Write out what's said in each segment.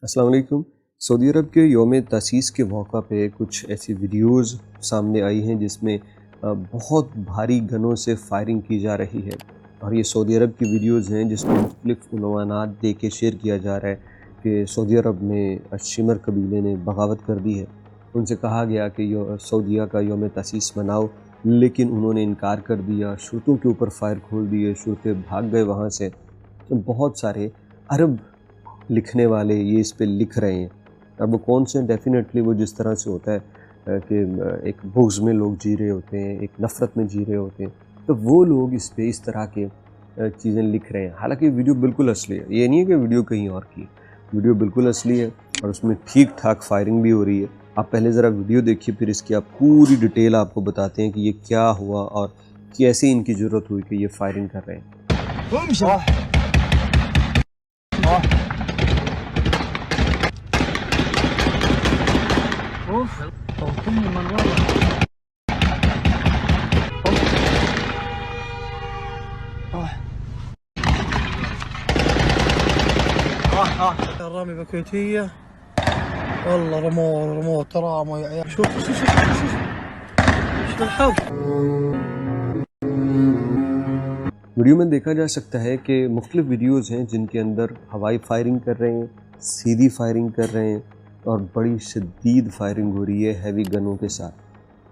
अस्सलाम वालेकुम। सऊदी अरब के यौम तसीस के मौका पे कुछ ऐसी वीडियोज़ सामने आई हैं जिसमें बहुत भारी गनों से फायरिंग की जा रही है और ये सऊदी अरब की वीडियोज़ हैं जिसमें मुख्तलिफ उन्वानात दे के शेयर किया जा रहा है कि सऊदी अरब में शिमर कबीले ने बगावत कर दी है। उनसे कहा गया कि सऊदीया का यौम तसीस मनाओ, लेकिन उन्होंने इनकार कर दिया। शुरतों के ऊपर फायर खोल दिए, शुरते भाग गए वहाँ से। तो बहुत सारे अरब लिखने वाले ये इस पे लिख रहे हैं। अब वो कौन से, डेफ़िनेटली वो जिस तरह से होता है कि एक बुग़्ज़ में लोग जी रहे होते हैं, एक नफ़रत में जी रहे होते हैं, तो वो लोग इस पे इस तरह के चीज़ें लिख रहे हैं। हालांकि वीडियो बिल्कुल असली है, ये नहीं है कि वीडियो कहीं और की है। वीडियो बिल्कुल असली है और उसमें ठीक ठाक फायरिंग भी हो रही है। आप पहले ज़रा वीडियो देखिए, फिर इसकी आप पूरी डिटेल आपको बताते हैं कि ये क्या हुआ और कैसे इनकी ज़रूरत हुई कि ये फायरिंग कर रहे हैं। طلقني من ورا. راح الرامي بكويتية والله رموه تراموا يا عيال. شوف الحظ. वीडियो में देखा जा सकता है कि मुख्तलिफ वीडियोज़ हैं जिनके अंदर हवाई फायरिंग कर रहे हैं, सीधी फायरिंग कर रहे हैं और बड़ी शदीद फायरिंग हो रही है हैवी गनों के साथ।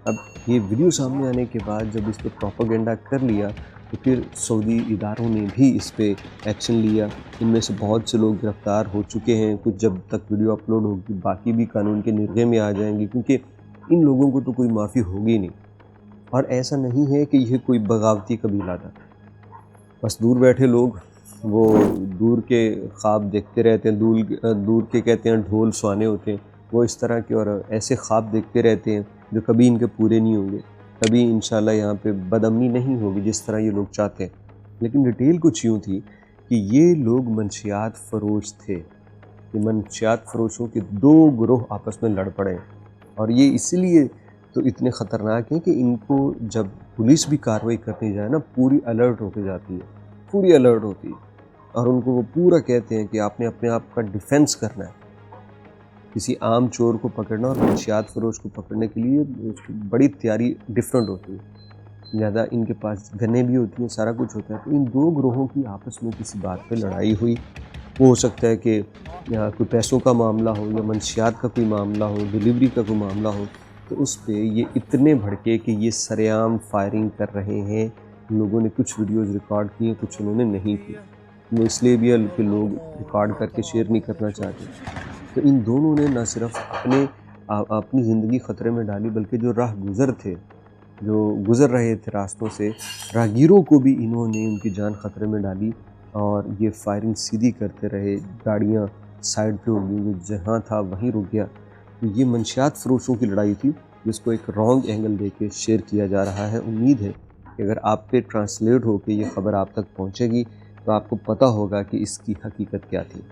अब ये वीडियो सामने आने के बाद जब इस पर प्रोपेगेंडा कर लिया तो फिर सऊदी इदारों ने भी इस पे एक्शन लिया। इनमें से बहुत से लोग गिरफ़्तार हो चुके हैं। कुछ जब तक वीडियो अपलोड होगी बाकी भी कानून के निर्गे में आ जाएंगे, क्योंकि इन लोगों को तो कोई माफ़ी होगी नहीं। और ऐसा नहीं है कि यह कोई बगावती कबीला था, बस दूर बैठे लोग वो दूर के ख्वाब देखते रहते हैं। दूर के कहते हैं ढोल सुहाने होते हैं, वो इस तरह के और ऐसे ख्वाब देखते रहते हैं जो कभी इनके पूरे नहीं होंगे। कभी इंशाल्लाह यहाँ पे बदअमनी नहीं होगी जिस तरह ये लोग चाहते हैं। लेकिन डिटेल कुछ यूँ थी कि ये लोग मंशियात फ़रोश थे। ये मंशियात फ़रोशों के दो ग्रोह आपस में लड़ पड़े और ये इसलिए तो इतने ख़तरनाक हैं कि इनको जब पुलिस भी कार्रवाई करने जाए ना, पूरी अलर्ट होके जाती है, पूरी अलर्ट होती है और उनको वो पूरा कहते हैं कि आपने अपने आप का डिफेंस करना है। किसी आम चोर को पकड़ना और मंशियात फ़रोश को पकड़ने के लिए उसकी बड़ी तैयारी डिफरेंट होती है। ज़्यादा इनके पास गनें भी होती हैं, सारा कुछ होता है। तो इन दो ग्रोहों की आपस में किसी बात पे लड़ाई हुई। वो हो सकता है कि या कोई पैसों का मामला हो या मंशियात का कोई मामला हो, डिलीवरी का कोई मामला हो, तो उस पे ये इतने भड़के कि ये सरेआम फायरिंग कर रहे हैं। लोगों ने कुछ वीडियोज़ रिकॉर्ड की हैं, कुछ उन्होंने नहीं की। वो इसलिए भी है कि लोग रिकॉर्ड करके शेयर नहीं करना चाहते। तो इन दोनों ने न सिर्फ अपनी ज़िंदगी ख़तरे में डाली, बल्कि जो राह गुज़र थे, जो गुज़र रहे थे रास्तों से, राहगीरों को भी इन्होंने उनकी जान ख़तरे में डाली और ये फायरिंग सीधी करते रहे। गाड़ियाँ साइड पे हो गई, जहाँ था वहीं रुक गया। तो ये मंशियात फ़रोशों की लड़ाई थी जिसको एक रॉन्ग एंगल देके शेयर किया जा रहा है। उम्मीद है कि अगर आप पे ट्रांसलेट हो के ये ख़बर आप तक पहुँचेगी तो आपको पता होगा कि इसकी हकीकत क्या थी।